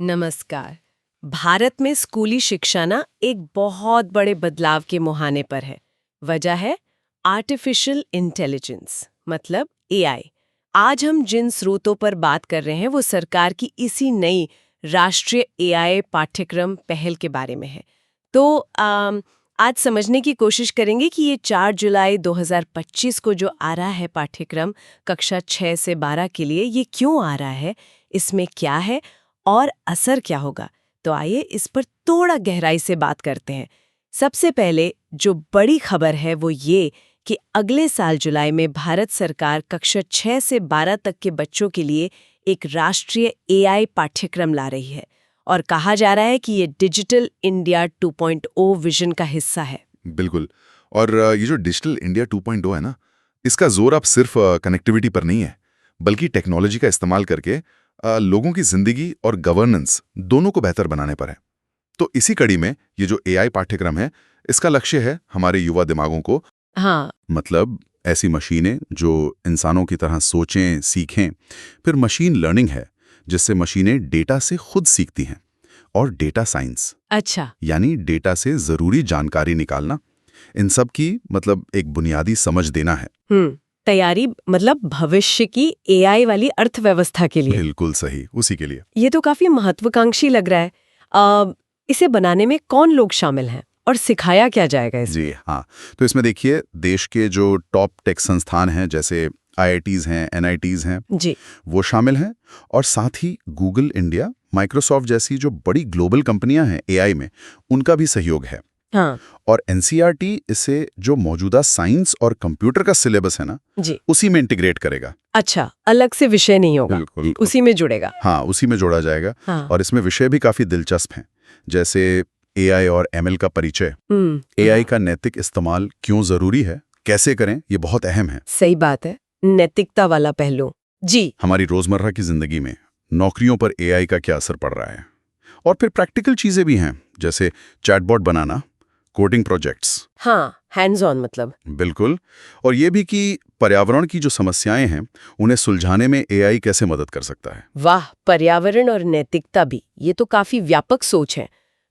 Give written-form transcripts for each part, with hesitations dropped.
नमस्कार। भारत में स्कूली शिक्षा ना एक बहुत बड़े बदलाव के मुहाने पर है। वजह है आर्टिफिशियल इंटेलिजेंस, मतलब एआई। आज हम जिन स्रोतों पर बात कर रहे हैं वो सरकार की इसी नई राष्ट्रीय एआई पाठ्यक्रम पहल के बारे में है। तो आज समझने की कोशिश करेंगे कि ये 4 जुलाई 2025 को जो आ रहा है पाठ्यक्रम कक्षा 6 से 12 के लिए, ये क्यों आ रहा है, इसमें क्या है और असर क्या होगा। तो आइए इस पर थोड़ा गहराई से बात करते हैं। सबसे पहले जो बड़ी खबर है वो ये कि अगले साल जुलाई में भारत सरकार कक्षा 6 से 12 तक के बच्चों के लिए एक राष्ट्रीय एआई पाठ्यक्रम ला रही है और कहा जा रहा है कि ये डिजिटल इंडिया 2.0 विजन का हिस्सा है। बिल्कुल। और ये जो डिजिटल इंडिया 2.0 है ना, इसका जोर अब सिर्फ कनेक्टिविटी पर नहीं है, बल्कि टेक्नोलॉजी का इस्तेमाल करके लोगों की जिंदगी और गवर्नेंस दोनों को बेहतर बनाने पर है। तो इसी कड़ी में ये जो एआई पाठ्यक्रम है, इसका लक्ष्य है हमारे युवा दिमागों को, मतलब ऐसी मशीनें जो इंसानों की तरह सोचें, सीखें। फिर मशीन लर्निंग है, जिससे मशीनें डेटा से खुद सीखती हैं। और डेटा साइंस, अच्छा, यानी डेटा से जरूरी जानकारी निकालना। इन सब की मतलब एक बुनियादी समझ देना है। तैयारी मतलब भविष्य की एआई वाली अर्थव्यवस्था के लिए। बिल्कुल सही, उसी के लिए। ये तो काफी महत्वाकांक्षी लग रहा है। इसे बनाने में कौन लोग शामिल हैं और सिखाया क्या जाएगा इसमें? जी हाँ, तो इसमें देखिए, देश के जो टॉप टेक संस्थान हैं, जैसे आईआईटीज हैं, एनआईटीज हैं जी, वो शामिल हैं। और साथ ही गूगल इंडिया, माइक्रोसॉफ्ट जैसी जो बड़ी ग्लोबल कंपनियां हैं एआई में, उनका भी सहयोग है। हाँ, और एनसीईआरटी इसे जो मौजूदा साइंस और कंप्यूटर का सिलेबस है ना, जी, उसी में इंटीग्रेट करेगा। अच्छा, अलग से विषय नहीं होगा, बिल्कुल, उसी में जुड़ेगा। हाँ, उसी में जोड़ा जाएगा। हाँ, और इसमें विषय भी काफी दिलचस्प हैं, जैसे एआई और एमएल का परिचय, हम्म, एआई का नैतिक इस्तेमाल क्यों जरूरी है, कैसे करें, ये बहुत अहम है। सही बात है, नैतिकता वाला पहलू। जी, हमारी रोजमर्रा की जिंदगी में नौकरियों पर एआई का क्या असर पड़ रहा है। और फिर प्रैक्टिकल चीजें भी हैं, जैसे चैटबॉट बनाना, कोडिंग प्रोजेक्ट्स। हाँ, हैंड्स ऑन मतलब। बिल्कुल। और ये भी कि पर्यावरण की जो समस्याएं हैं, उन्हें सुलझाने में एआई कैसे मदद कर सकता है। वाह, पर्यावरण और नैतिकता भी, ये तो काफी व्यापक सोच है।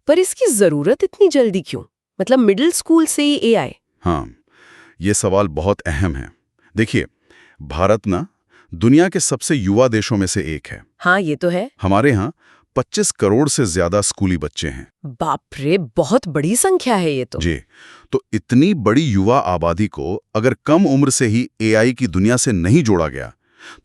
पर इसकी जरूरत इतनी जल्दी क्यों? मतलब मिडिल स्कूल से ही एआई? हाँ, ये सवाल बहुत अहम है। देखिए, भारत ना दुनिया के सबसे युवा देशों में से एक है। हाँ, ये तो है। हमारे यहाँ 25 करोड़ से ज्यादा स्कूली बच्चे हैं। बाप रे, बहुत बड़ी संख्या है ये तो। जी, तो इतनी बड़ी युवा आबादी को अगर कम उम्र से ही एआई की दुनिया से नहीं जोड़ा गया,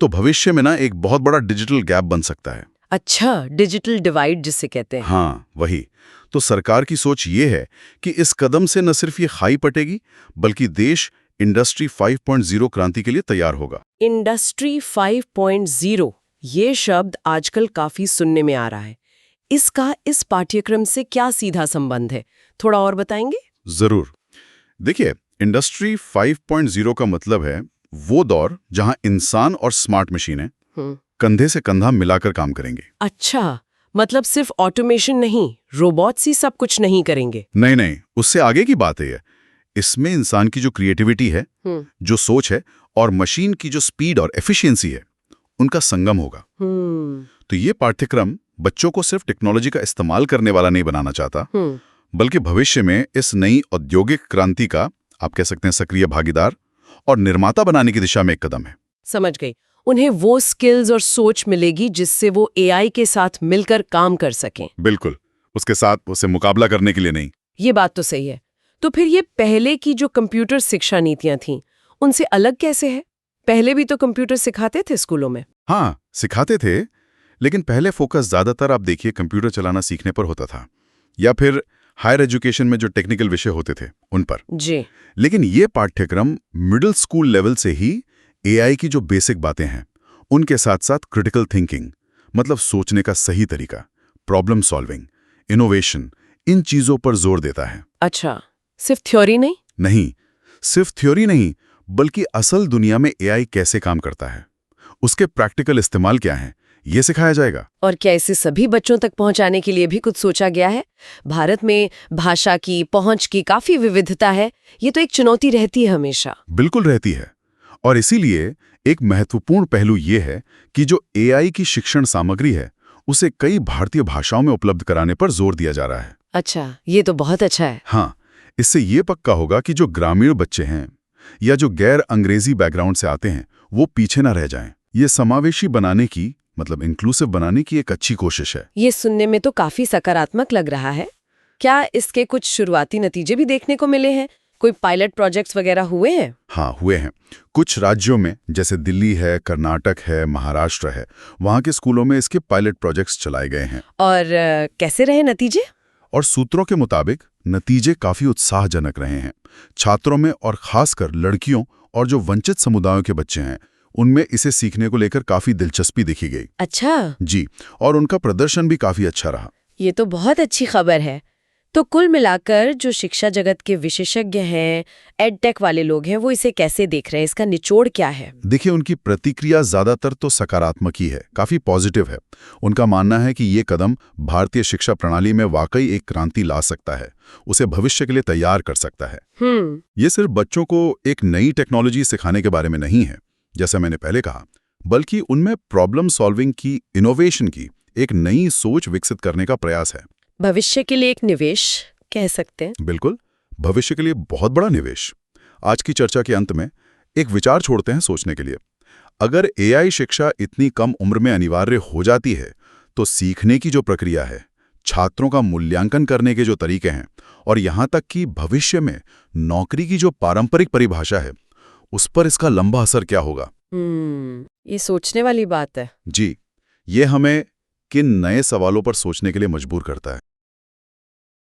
तो भविष्य में ना एक बहुत बड़ा डिजिटल गैप बन सकता है। अच्छा, डिजिटल डिवाइड जिसे कहते हैं। हाँ, वही। तो सरकार की सोच ये है कि इस कदम से न सिर्फ ये खाई पटेगी, बल्कि देश इंडस्ट्री 5.0 क्रांति के लिए तैयार होगा। इंडस्ट्री 5.0, ये शब्द आजकल काफी सुनने में आ रहा है। इसका इस पाठ्यक्रम से क्या सीधा संबंध है, थोड़ा और बताएंगे? जरूर। देखिए, इंडस्ट्री 5.0 का मतलब है वो दौर जहां इंसान और स्मार्ट मशीनें कंधे से कंधा मिलाकर काम करेंगे। अच्छा, मतलब सिर्फ ऑटोमेशन नहीं, रोबोट्स ही सब कुछ नहीं करेंगे। नहीं नहीं, उससे आगे की बात है ये। इसमें इंसान की जो क्रिएटिविटी है, जो सोच है, और मशीन की जो स्पीड और एफिशिएंसी है, उनका संगम होगा। तो ये पाठ्यक्रम बच्चों को सिर्फ टेक्नोलॉजी का इस्तेमाल करने वाला नहीं बनाना चाहता, बल्कि भविष्य में इस नई औद्योगिक क्रांति का, आप कह सकते हैं, सक्रिय भागीदार और निर्माता बनाने की दिशा में एक कदम है। समझ गई। उन्हें वो स्किल्स और सोच मिलेगी जिससे वो एआई के साथ मिलकर काम कर सकें। बिल्कुल, उसके साथ उसे मुकाबला करने के लिए नहीं। ये बात तो सही है। तो फिर ये पहले की जो कंप्यूटर शिक्षा नीतियां थीं, उनसे अलग कैसे है? पहले भी तो कंप्यूटर सिखाते थे स्कूलों में। हाँ, सिखाते थे, लेकिन पहले फोकस ज्यादातर आप देखिए कंप्यूटर चलाना सीखने पर होता था, या फिर हायर एजुकेशन में जो टेक्निकल विषय होते थे उन पर। जी, लेकिन ये पाठ्यक्रम मिडिल स्कूल लेवल से ही एआई की जो बेसिक बातें हैं, उनके साथ साथ क्रिटिकल थिंकिंग, मतलब सोचने का सही तरीका, प्रॉब्लम सॉल्विंग, इनोवेशन, इन चीजों पर जोर देता है। अच्छा, सिर्फ थ्योरी नहीं? नहीं, सिर्फ थ्योरी नहीं, बल्कि असल दुनिया में एआई कैसे काम करता है, उसके प्रैक्टिकल इस्तेमाल क्या है, ये सिखाया जाएगा। और क्या इसे सभी बच्चों तक पहुंचाने के लिए भी कुछ सोचा गया है? भारत में भाषा की, पहुंच की काफी विविधता है। ये तो एक चुनौती रहती है हमेशा। बिल्कुल रहती है। और इसीलिए एक महत्वपूर्ण पहलू ये है कि जो एआई की शिक्षण सामग्री है, उसे कई भारतीय भाषाओं में उपलब्ध कराने पर जोर दिया जा रहा है। अच्छा, ये तो बहुत अच्छा है। हाँ, इससे ये पक्का होगा कि जो ग्रामीण बच्चे हैं या जो गैर अंग्रेजी बैकग्राउंड से आते हैं वो पीछे ना रह जाएं। ये समावेशी बनाने की मतलब इंक्लूसिव बनाने की एक अच्छी कोशिश है। ये सुनने में तो काफी सकारात्मक लग रहा है। क्या इसके कुछ शुरुआती नतीजे भी देखने को मिले हैं? कोई पायलट प्रोजेक्ट्स वगैरह हुए हैं? हाँ, हुए हैं। कुछ राज्यों में जैसे दिल्ली है, कर्नाटक है, महाराष्ट्र है, वहाँ के स्कूलों में इसके पायलट प्रोजेक्ट्स चलाए गए हैं। और कैसे रहे नतीजे? और सूत्रों के मुताबिक नतीजे काफी उत्साहजनक रहे हैं। छात्रों में और खासकर लड़कियों और जो वंचित समुदायों के बच्चे हैं उनमें इसे सीखने को लेकर काफी दिलचस्पी दिखी गई। अच्छा जी, और उनका प्रदर्शन भी काफी अच्छा रहा। ये तो बहुत अच्छी खबर है। तो कुल मिलाकर जो शिक्षा जगत के विशेषज्ञ हैं, एडटेक वाले लोग हैं, वो इसे कैसे देख रहे हैं? इसका निचोड़ क्या है? देखिए, उनकी प्रतिक्रिया ज्यादातर तो सकारात्मक ही है, काफी पॉजिटिव है। उनका मानना है कि ये कदम भारतीय शिक्षा प्रणाली में वाकई एक क्रांति ला सकता है, उसे भविष्य के लिए तैयार कर सकता है। ये सिर्फ बच्चों को एक नई टेक्नोलॉजी सिखाने के बारे में नहीं है, जैसा मैंने पहले कहा, बल्कि उनमें प्रॉब्लम सॉल्विंग की, इनोवेशन की एक नई सोच विकसित करने का प्रयास है। भविष्य के लिए एक निवेश कह सकते हैं। बिल्कुल, भविष्य के लिए बहुत बड़ा निवेश। आज की चर्चा के अंत में एक विचार छोड़ते हैं सोचने के लिए। अगर एआई शिक्षा इतनी कम उम्र में अनिवार्य हो जाती है तो सीखने की जो प्रक्रिया है, छात्रों का मूल्यांकन करने के जो तरीके हैं और यहाँ तक कि भविष्य में नौकरी की जो पारंपरिक परिभाषा है, उस पर इसका लंबा असर क्या होगा? ये सोचने वाली बात है। जी, ये हमें किन नए सवालों पर सोचने के लिए मजबूर करता है।